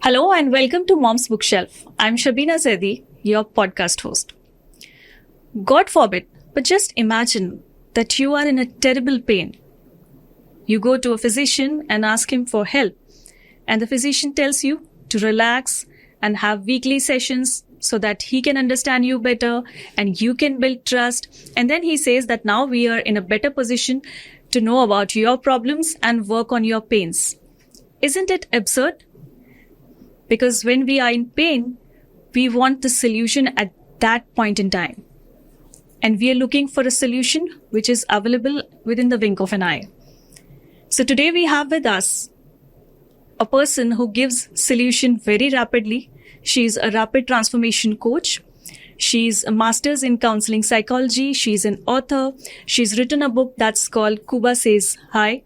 Hello and welcome to Mom's Bookshelf. I'm Shabina Zaidi, your podcast host. God forbid, but just imagine that you are in a terrible pain. You go to a physician and ask him for help, and the physician tells you to relax and have weekly sessions so that he can understand you better and you can build trust. And then he says that now we are in a better position to know about your problems and work on your pains. Isn't it absurd? Because when we are in pain, we want the solution at that point in time. And we are looking for a solution which is available within the wink of an eye. So today we have with us a person who gives solution very rapidly. She's a rapid transformation coach. She's a master's in counseling psychology. She's an author. She's written a book that's called Kuba Says Hi.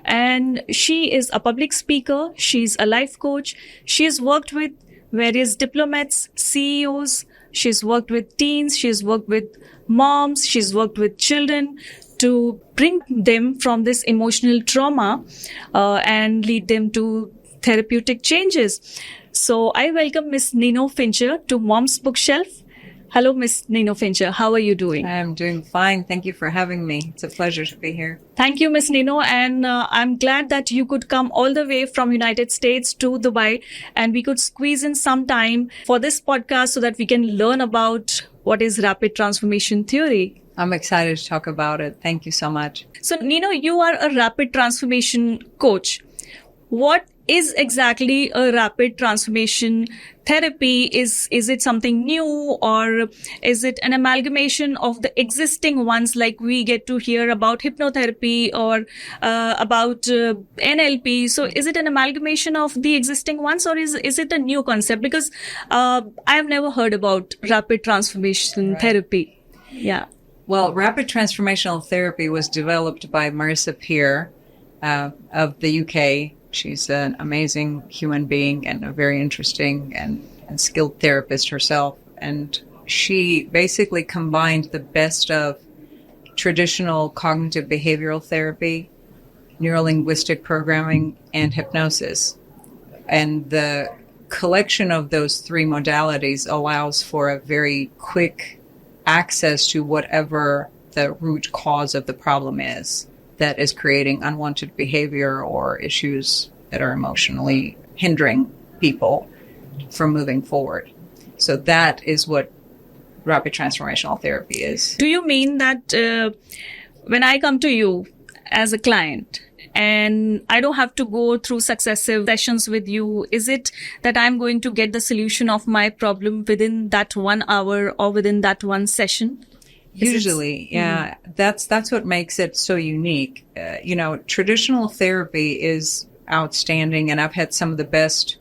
And she is a public speaker. She's a life coach. She's worked with various diplomats, CEOs. She's worked with teens. She's worked with moms. She's worked with children to bring them from this emotional trauma and lead them to therapeutic changes. So I welcome Miss Nino Fincher to Mom's Bookshelf. Hello, Miss Nino Fincher. How are you doing? I'm doing fine. Thank you for having me. It's a pleasure to be here. Thank you, Miss Nino. And I'm glad that you could come all the way from United States to Dubai and we could squeeze in some time for this podcast so that we can learn about what is rapid transformation theory. I'm excited to talk about it. Thank you so much. So, Nino, you are a rapid transformation coach. What is exactly a rapid transformation therapy? Is it something new, or is it an amalgamation of the existing ones, like we get to hear about hypnotherapy or about NLP? So is it an amalgamation of the existing ones, or is it a new concept? Because I have never heard about rapid transformation therapy. Yeah. Well, rapid transformational therapy was developed by Marissa Peer of the UK. She's an amazing human being and a very interesting and skilled therapist herself. And she basically combined the best of traditional cognitive behavioral therapy, neurolinguistic programming, and hypnosis. And the collection of those three modalities allows for a very quick access to whatever the root cause of the problem is that is creating unwanted behavior or issues that are emotionally hindering people from moving forward. So that is what rapid transformational therapy is. Do you mean that when I come to you as a client and I don't have to go through successive sessions with you, is it that I'm going to get the solution of my problem within that 1 hour or within that one session? Usually, yeah. That's what makes it so unique. Traditional therapy is outstanding, and I've had some of the best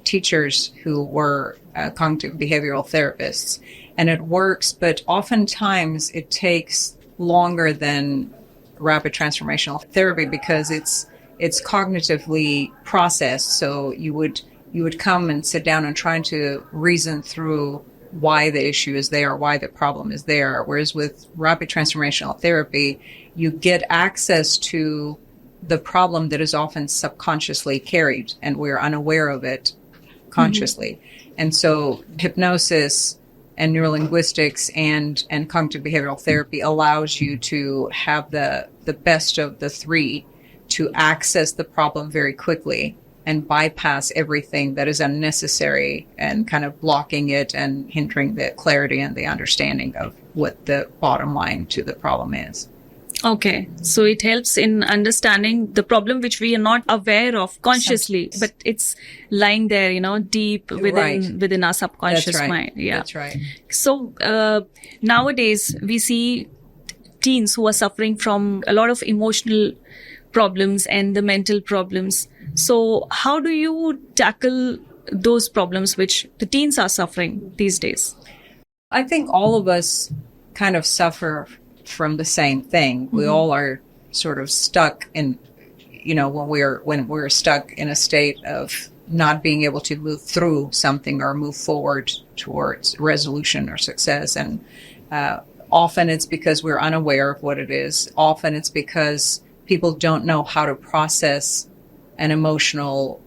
teachers who were cognitive behavioral therapists, and it works, but oftentimes it takes longer than rapid transformational therapy because it's cognitively processed. So you would come and sit down and try to reason through why the issue is there, why the problem is there. Whereas with rapid transformational therapy, you get access to the problem that is often subconsciously carried and we're unaware of it consciously. Mm-hmm. And so hypnosis and neurolinguistics and cognitive behavioral therapy allows you to have the best of the three to access the problem very quickly and bypass everything that is unnecessary and kind of blocking it and hindering the clarity and the understanding of what the bottom line to the problem is. Okay. So it helps in understanding the problem which we are not aware of consciously, but it's lying there, deep within our subconscious mind. Yeah. That's right. So nowadays we see teens who are suffering from a lot of emotional problems and the mental problems. So how do you tackle those problems which the teens are suffering these days? I think all of us kind of suffer from the same thing. Mm-hmm. We all are sort of stuck in, when we're stuck in a state of not being able to move through something or move forward towards resolution or success. And often it's because we're unaware of what it is. Often it's because people don't know how to process an emotional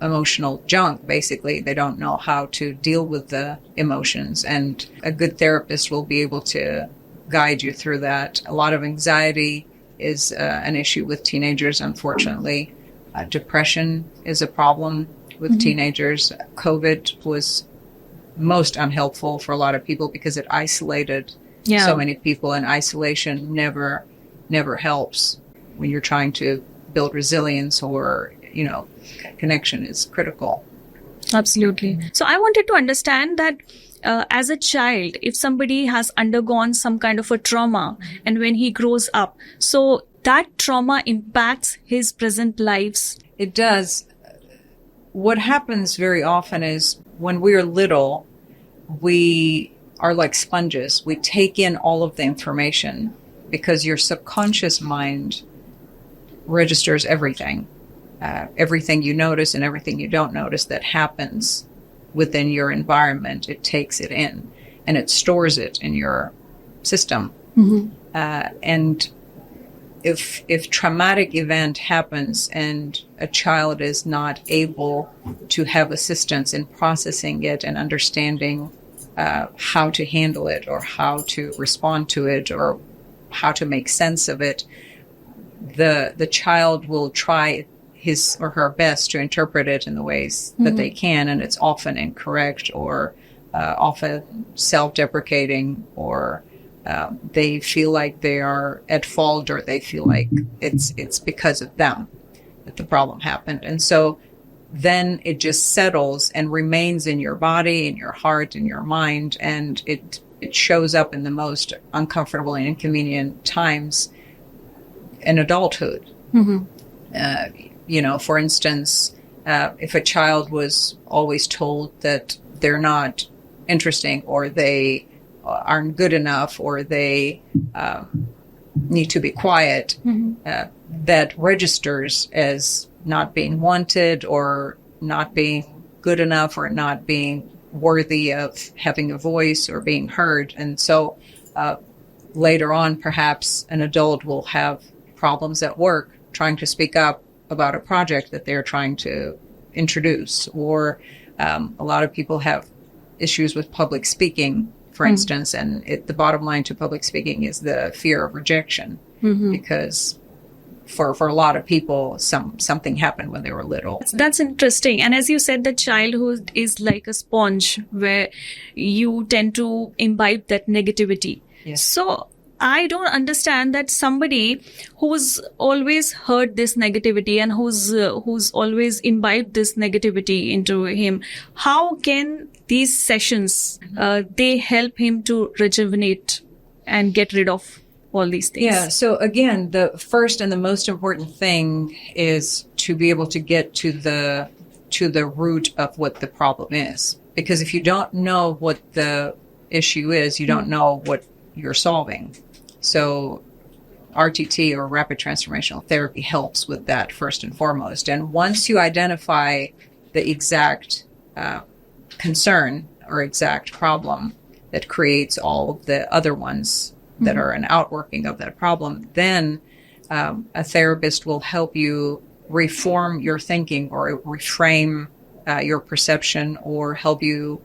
emotional junk, basically. They don't know how to deal with the emotions. And a good therapist will be able to guide you through that. A lot of anxiety is an issue with teenagers, unfortunately. Depression is a problem with teenagers. COVID was most unhelpful for a lot of people because it isolated so many people, and isolation never helps when you're trying to build resilience, or connection is critical. Absolutely. So I wanted to understand that as a child, if somebody has undergone some kind of a trauma, and when he grows up, so that trauma impacts his present lives. It does. What happens very often is when we're little, we are like sponges. We take in all of the information because your subconscious mind registers everything. Everything you notice and everything you don't notice that happens within your environment, it takes it in and it stores it in your system. And if traumatic event happens and a child is not able to have assistance in processing it and understanding how to handle it, or how to respond to it, or how to make sense of it, the child will try his or her best to interpret it in the ways that they can, and it's often incorrect, or often self-deprecating, or they feel like they are at fault, or they feel like it's because of them that the problem happened. And so then it just settles and remains in your body, in your heart, in your mind, and it shows up in the most uncomfortable and inconvenient times in adulthood. For instance, if a child was always told that they're not interesting, or they aren't good enough, or they need to be quiet, that registers as not being wanted, or not being good enough, or not being worthy of having a voice or being heard. And so later on, perhaps an adult will have problems at work trying to speak up about a project that they're trying to introduce, or a lot of people have issues with public speaking, for instance, and the bottom line to public speaking is the fear of rejection, because for a lot of people, something happened when they were little. That's interesting. And as you said, the childhood is like a sponge where you tend to imbibe that negativity. Yes. So I don't understand that somebody who's always heard this negativity and who's always imbibed this negativity into him, how can these sessions they help him to rejuvenate and get rid of all these things? Yeah. So again, the first and the most important thing is to be able to get to the root of what the problem is. Because if you don't know what the issue is, you don't know what you're solving. So RTT, or rapid transformational therapy, helps with that first and foremost. And once you identify the exact concern or exact problem that creates all of the other ones that are an outworking of that problem, then a therapist will help you reform your thinking, or reframe your perception, or help you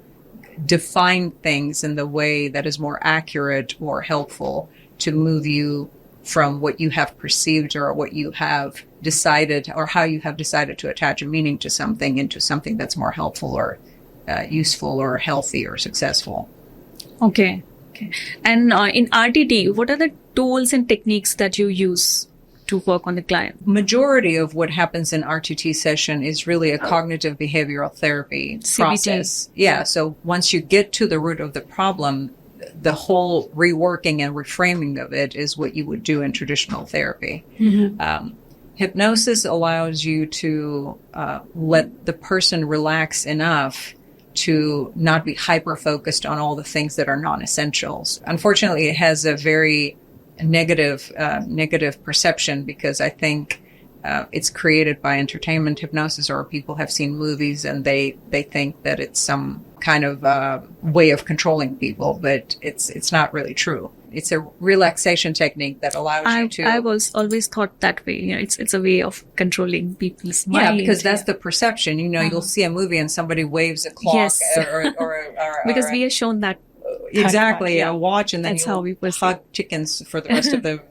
define things in the way that is more accurate or helpful to move you from what you have perceived, or what you have decided, or how you have decided to attach a meaning to something, into something that's more helpful, or useful, or healthy, or successful. Okay. And in RTT, what are the tools and techniques that you use to work on the client? Majority of what happens in RTT session is really a cognitive behavioral therapy process. Yeah. So once you get to the root of the problem, the whole reworking and reframing of it is what you would do in traditional therapy. Hypnosis allows you to let the person relax enough to not be hyper-focused on all the things that are non-essentials. Unfortunately, it has a very negative perception, because I think it's created by entertainment hypnosis, or people have seen movies and they think that it's some kind of way of controlling people, but it's not really true. it's a relaxation technique that allows you to. I was always thought that way. It's a way of controlling people's mind. Yeah, because that's the perception. You'll see a movie and somebody waves a clock, Yes. or because we are shown that. Exactly, Yeah. a watch, and then That's how we you perceive. hug chickens for the rest of the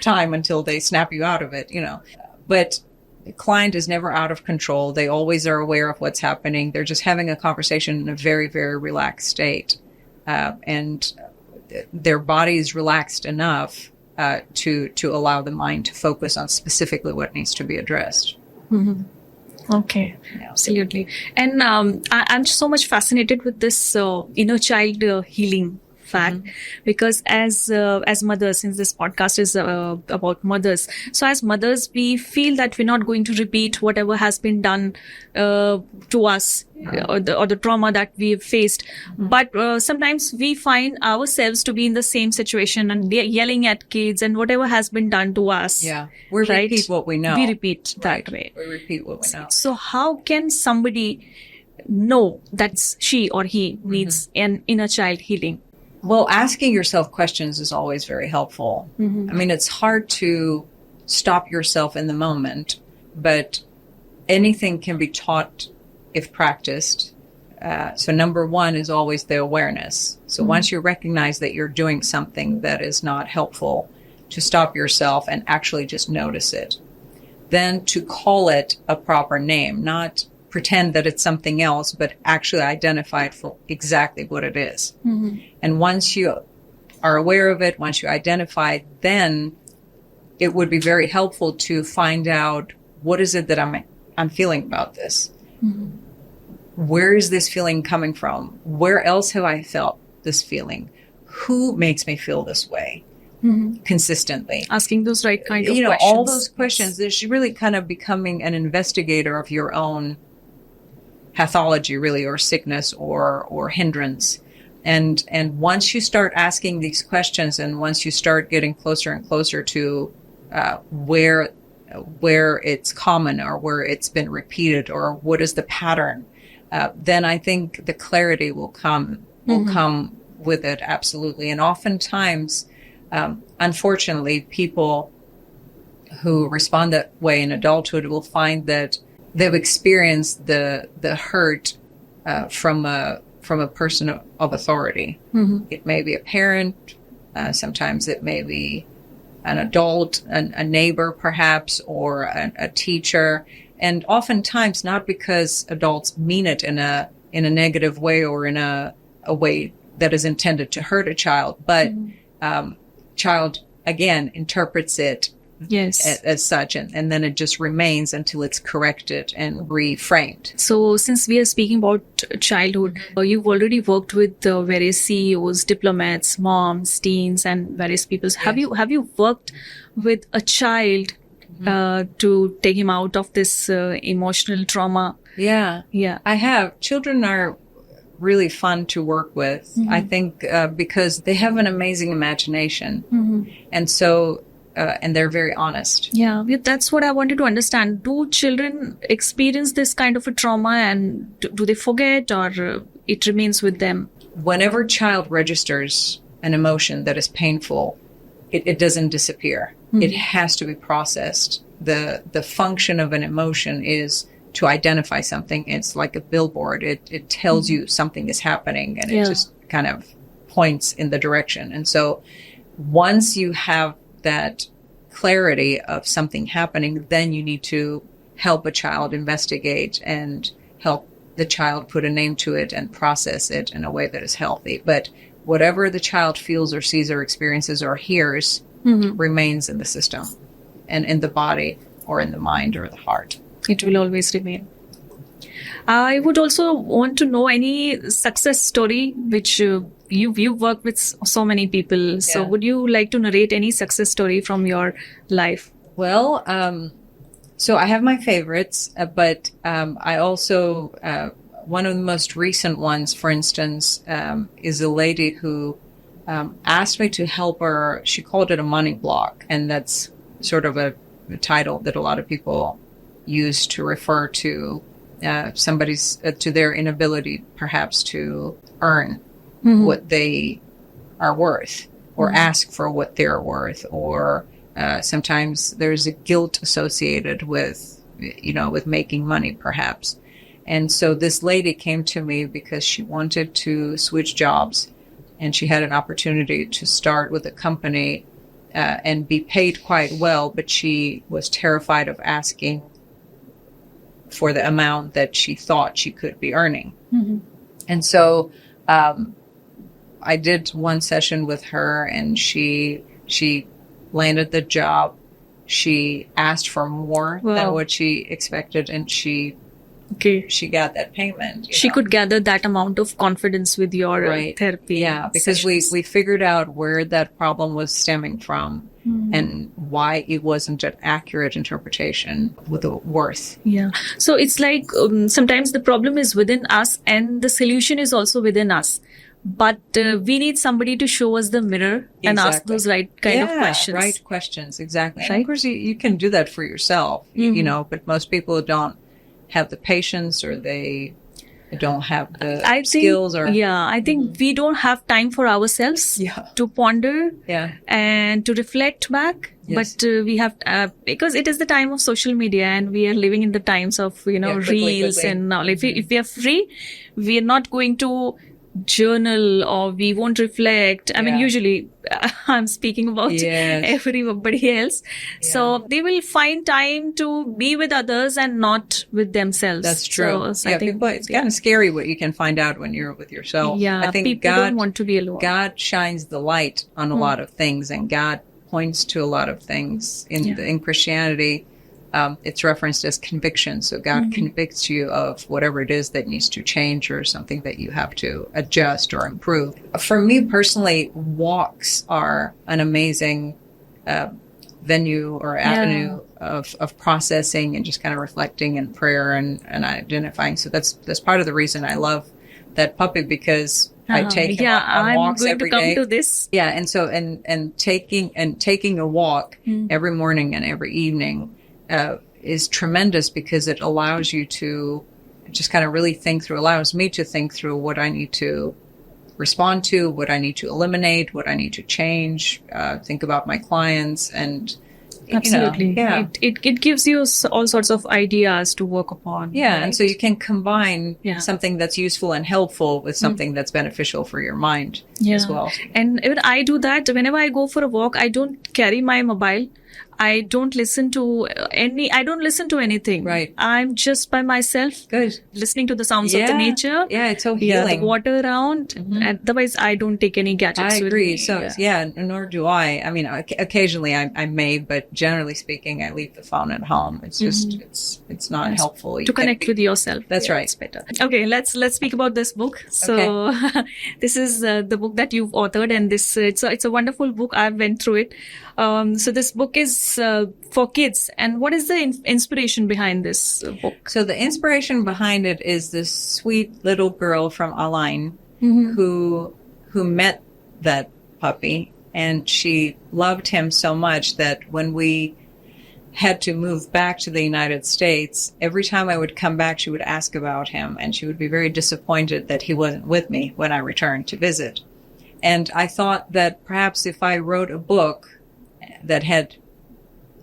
time until they snap you out of it. But the client is never out of control. They always are aware of what's happening. They're just having a conversation in a very, very relaxed state, and their body is relaxed enough to allow the mind to focus on specifically what needs to be addressed. Okay, Yeah. absolutely. And I'm so much fascinated with this inner child healing fact, because as mothers, since this podcast is about mothers, so as mothers, we feel that we're not going to repeat whatever has been done to us, or the trauma that we've faced. But sometimes we find ourselves to be in the same situation and yelling at kids and whatever has been done to us. Yeah, we Right? repeat what we know. We repeat that Right. way. We repeat what we know. So how can somebody know that she or he needs an inner child healing? Well, asking yourself questions is always very helpful. I mean, it's hard to stop yourself in the moment, but anything can be taught if practiced. So number one is always the awareness. So once you recognize that you're doing something that is not helpful, to stop yourself and actually just notice it. Then to call it a proper name, not pretend that it's something else, but actually identify it for exactly what it is. And once you are aware of it, once you identify it, then it would be very helpful to find out, what is it that I'm feeling about this? Where is this feeling coming from? Where else have I felt this feeling? Who makes me feel this way consistently? Asking those right kind of questions. All those questions. There's really kind of becoming an investigator of your own pathology, really, or sickness, or hindrance. And once you start asking these questions, and once you start getting closer and closer to where it's common, or where it's been repeated, or what is the pattern, then I think the clarity will come with it, absolutely. And oftentimes, unfortunately, people who respond that way in adulthood will find that they've experienced the hurt from a person of authority. It may be a parent, sometimes it may be an adult, a neighbor perhaps, or a teacher. And oftentimes not because adults mean it in a negative way, or in a way that is intended to hurt a child, but child again interprets it as such, and then it just remains until it's corrected and reframed. So since we are speaking about childhood, you've already worked with various CEOs, diplomats, moms, teens, and various people. Have you worked with a child to take him out of this emotional trauma? Yeah, I have. Children are really fun to work with, I think, because they have an amazing imagination. And so and they're very honest. Yeah, that's what I wanted to understand. Do children experience this kind of a trauma, and do they forget, or it remains with them? Whenever a child registers an emotion that is painful, it doesn't disappear. It has to be processed. The function of an emotion is to identify something. It's like a billboard. It tells you something is happening, and it just kind of points in the direction. And so once you have that clarity of something happening, then you need to help a child investigate and help the child put a name to it and process it in a way that is healthy. But whatever the child feels or sees or experiences or hears remains in the system and in the body or in the mind or the heart. It will always remain. I would also want to know any success story which you've worked with so many people. So would you like to narrate any success story from your life? Well, so I have my favorites, but I also, one of the most recent ones, for instance, is a lady who asked me to help her. She called it a money block, and that's sort of a title that a lot of people use to refer to somebody's to their inability perhaps to earn what they are worth. or ask for what they're worth, or sometimes there's a guilt associated with, with making money, perhaps. And so this lady came to me because she wanted to switch jobs, and she had an opportunity to start with a company and be paid quite well, but she was terrified of asking for the amount that she thought she could be earning. Mm-hmm. And so I did one session with her, and she landed the job. She asked for more than what she expected, and she got that payment. She could gather that amount of confidence with your therapy. Yeah, because we figured out where that problem was stemming from and why it wasn't an accurate interpretation with the worth. Yeah. So it's like sometimes the problem is within us and the solution is also within us. But we need somebody to show us the mirror and ask those right kind of questions. Right questions, exactly. Right? And of course, you can do that for yourself, but most people don't have the patience, or they don't have the skills. I think we don't have time for ourselves to ponder and to reflect back. Yes. But we have, because it is the time of social media, and we are living in the times of, reels and all. If we are free, we are not going to journal, or we won't reflect. I mean, usually I'm speaking about everybody else. So they will find time to be with others and not with themselves. That's true. So I think it's kind of scary what you can find out when you're with yourself. Yeah, I think people don't want to be alone. God shines the light on a lot of things, and God points to a lot of things in Christianity. It's referenced as conviction. So God convicts you of whatever it is that needs to change, or something that you have to adjust or improve. For me personally, walks are an amazing venue or avenue of processing and just kind of reflecting and prayer and identifying. So that's part of the reason I love that puppy, because I take him on walks every day. I'm going to come to this. Yeah, and so and taking a walk every morning and every evening is tremendous, because it allows you to just kind of really allows me to think through what I need to respond to, what I need to eliminate, what I need to change, think about my clients, and absolutely. It gives you all sorts of ideas to work upon. Yeah, right? And so you can combine something that's useful and helpful with something that's beneficial for your mind as well. And even I do that whenever I go for a walk. I don't carry my mobile. I don't listen to anything. Right. I'm just by myself. Good. Listening to the sounds of the nature. Yeah, it's so healing. The water around. And otherwise, I don't take any gadgets. I agree. With me. So, nor do I. I mean, occasionally I may, but generally speaking, I leave the phone at home. It's just, it's not helpful. To connect with yourself. That's right. It's better. Okay, let's speak about this book. So, this is the book that you've authored, and it's a wonderful book. I went through it. So this book is for kids. And what is the inspiration behind this book? So the inspiration behind it is this sweet little girl from Align who met that puppy, and she loved him so much that when we had to move back to the United States, every time I would come back, she would ask about him, and she would be very disappointed that he wasn't with me when I returned to visit. And I thought that perhaps if I wrote a book that had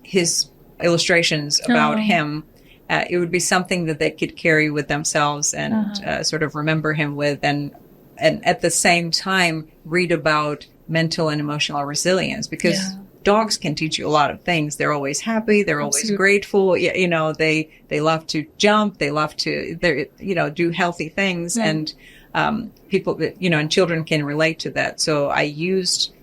his illustrations about him, it would be something that they could carry with themselves and sort of remember him with, and at the same time read about mental and emotional resilience, because dogs can teach you a lot of things. They're always happy. They're always grateful. They love to jump. They love to, do healthy things. And people, and children can relate to that. So I used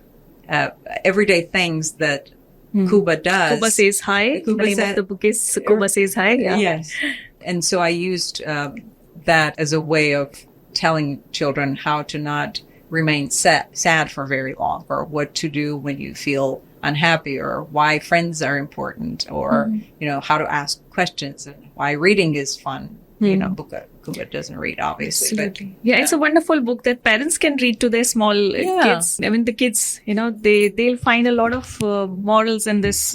everyday things that Kuba does. Kuba says hi. The name of the book is Kuba says hi. Yeah. Yes. And so I used that as a way of telling children how to not remain sad for very long, or what to do when you feel unhappy, or why friends are important, or, how to ask questions, and why reading is fun. Kuba doesn't read, obviously. Absolutely. But, it's a wonderful book that parents can read to their small kids. I mean, the kids, they'll find a lot of morals in this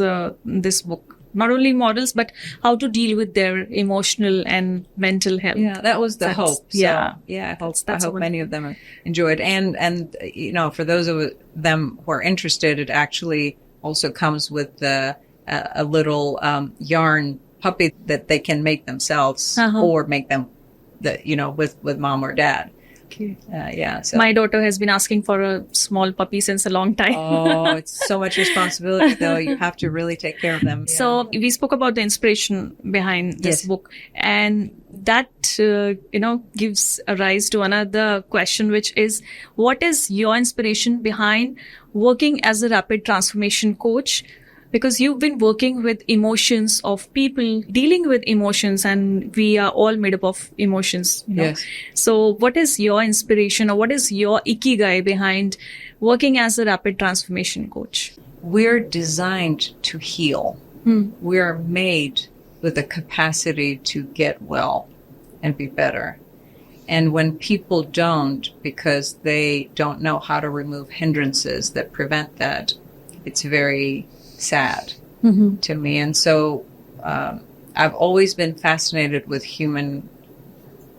book. not only morals, but how to deal with their emotional and mental health. Yeah, that was the hope. So, yeah. I hope That's many of them enjoyed. And you know, for those of them who are interested, it actually also comes with a little yarn puppy that they can make themselves or make them with mom or dad. Okay. So my daughter has been asking for a small puppy since a long time. Oh, it's so much responsibility, though. You have to really take care of them. So we spoke about the inspiration behind this Yes. book, and that gives a rise to another question, which is, what is your inspiration behind working as a rapid transformation coach? Because you've been working with emotions of people, dealing with emotions, and we are all made up of emotions. Yes. So what is your inspiration, or what is your ikigai behind working as a rapid transformation coach? We're designed to heal. We're made with the capacity to get well and be better. And when people don't, because they don't know how to remove hindrances that prevent that, it's very sad to me. And so I've always been fascinated with human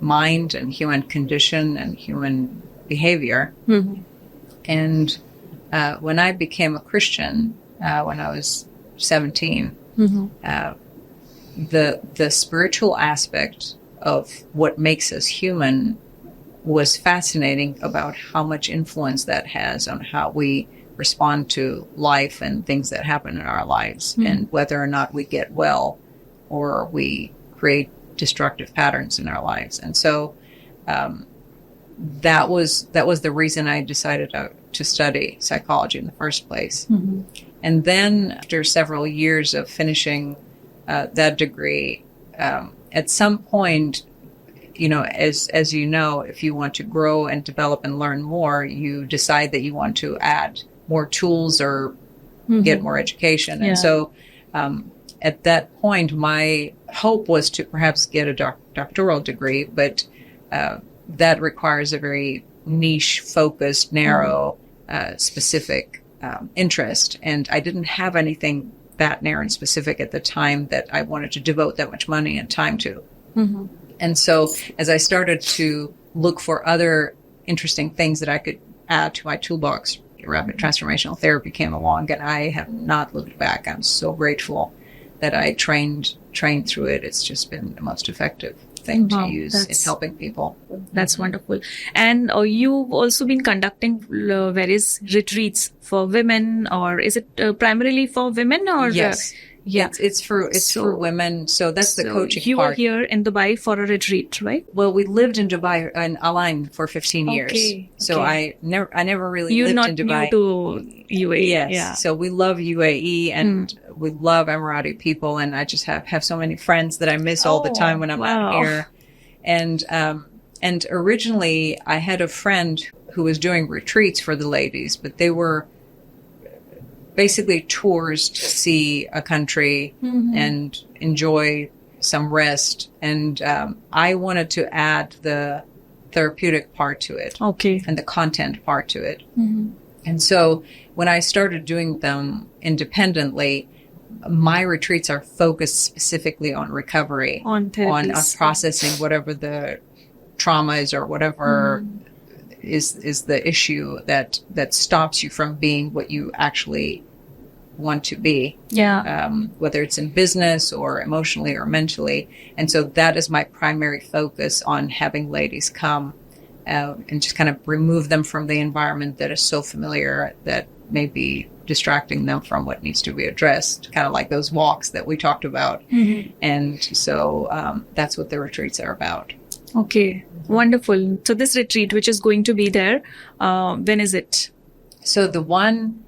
mind and human condition and human behavior. And when I became a Christian, when I was 17, the spiritual aspect of what makes us human was fascinating, about how much influence that has on how we respond to life and things that happen in our lives, and whether or not we get well or we create destructive patterns in our lives. And so that was the reason I decided to study psychology in the first place. And then after several years of finishing that degree, at some point, as you know, if you want to grow and develop and learn more, you decide that you want to add more tools or get more education. Yeah. And so at that point, my hope was to perhaps get a doctoral degree, but that requires a very niche, focused, narrow, specific interest. And I didn't have anything that narrow and specific at the time that I wanted to devote that much money and time to. And so as I started to look for other interesting things that I could add to my toolbox, rapid transformational therapy came along, and I have not looked back. I'm so grateful that I trained through it. It's just been the most effective thing to use in helping people. That's wonderful. And you've also been conducting various retreats for women, or is it primarily for women? Or Yes. Yeah. It's for women. So that's the coaching you part. were here in Dubai for a retreat, right? Well, we lived in Dubai and Al Ain for 15 years. Okay, So okay. I never really You're lived not in Dubai. new to UAE. Yes. Yeah. So we love UAE and we love Emirati people, and I just have so many friends that I miss all the time when I'm out here. And originally I had a friend who was doing retreats for the ladies, but they were basically tours to see a country and enjoy some rest. And I wanted to add the therapeutic part to it. Okay. And the content part to it. And so when I started doing them independently, my retreats are focused specifically on recovery, On therapies. processing whatever the trauma is or whatever is the issue that stops you from being what you actually want to be. Yeah. Whether it's in business or emotionally or mentally. And so that is my primary focus, on having ladies come and just kind of remove them from the environment that is so familiar that may be distracting them from what needs to be addressed, kind of like those walks that we talked about. And so that's what the retreats are about. Okay. Wonderful. So this retreat, which is going to be there, when is it? So the one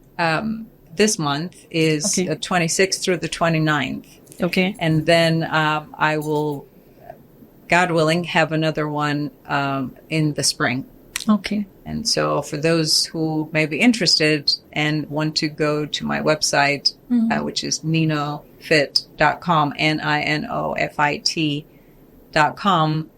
this month is the 26th through the 29th. Okay. And then I will, God willing, have another one in the spring. Okay. And so for those who may be interested and want to go to my website, which is ninofit.com, ninofit.com,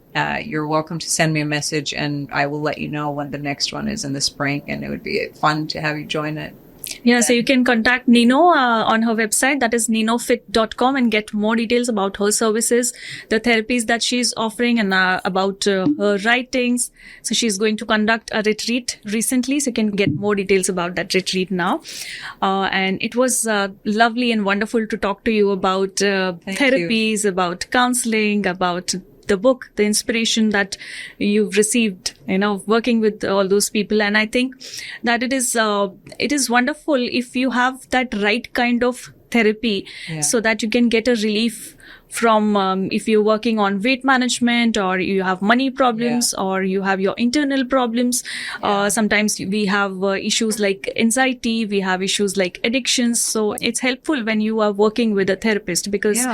you're welcome to send me a message, and I will let you know when the next one is in the spring, and it would be fun to have you join it. Yeah, so you can contact Nino on her website, that is ninofit.com, and get more details about her services, the therapies that she's offering, and about her writings. So she's going to conduct a retreat recently, so you can get more details about that retreat now. And it was lovely and wonderful to talk to you about therapies, about counseling, about the book, the inspiration that you've received, working with all those people. And I think that it is wonderful if you have that right kind of therapy, so that you can get a relief from if you're working on weight management, or you have money problems, or you have your internal problems. Sometimes we have issues like anxiety, we have issues like addictions. So it's helpful when you are working with a therapist, because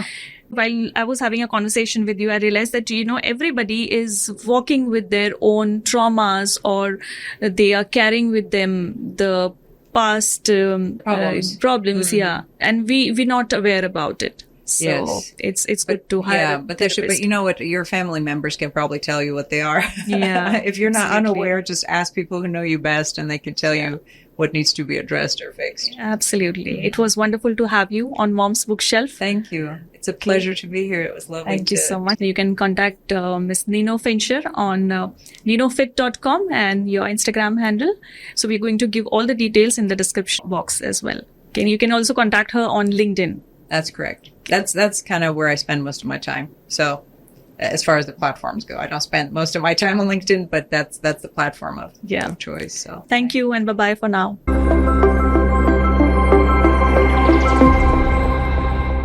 while I was having a conversation with you, I realized that, everybody is walking with their own traumas, or they are carrying with them the past problems. And we're not aware about it. So it's good to hire. But they should. But you know what? Your family members can probably tell you what they are. Yeah. If you're not unaware, just ask people who know you best, and they can tell you what needs to be addressed or fixed. Absolutely. It was wonderful to have you on Mom's Bookshelf. Thank you. It's a pleasure to be here. It was lovely. Thank you so much. You can contact Miss Nino Fincher on ninofit.com and your Instagram handle. So we're going to give all the details in the description box as well. Okay. You can also contact her on LinkedIn. That's correct. That's kind of where I spend most of my time. So as far as the platforms go, I don't spend most of my time on LinkedIn, but that's the platform of choice. So thank you, and bye-bye for now.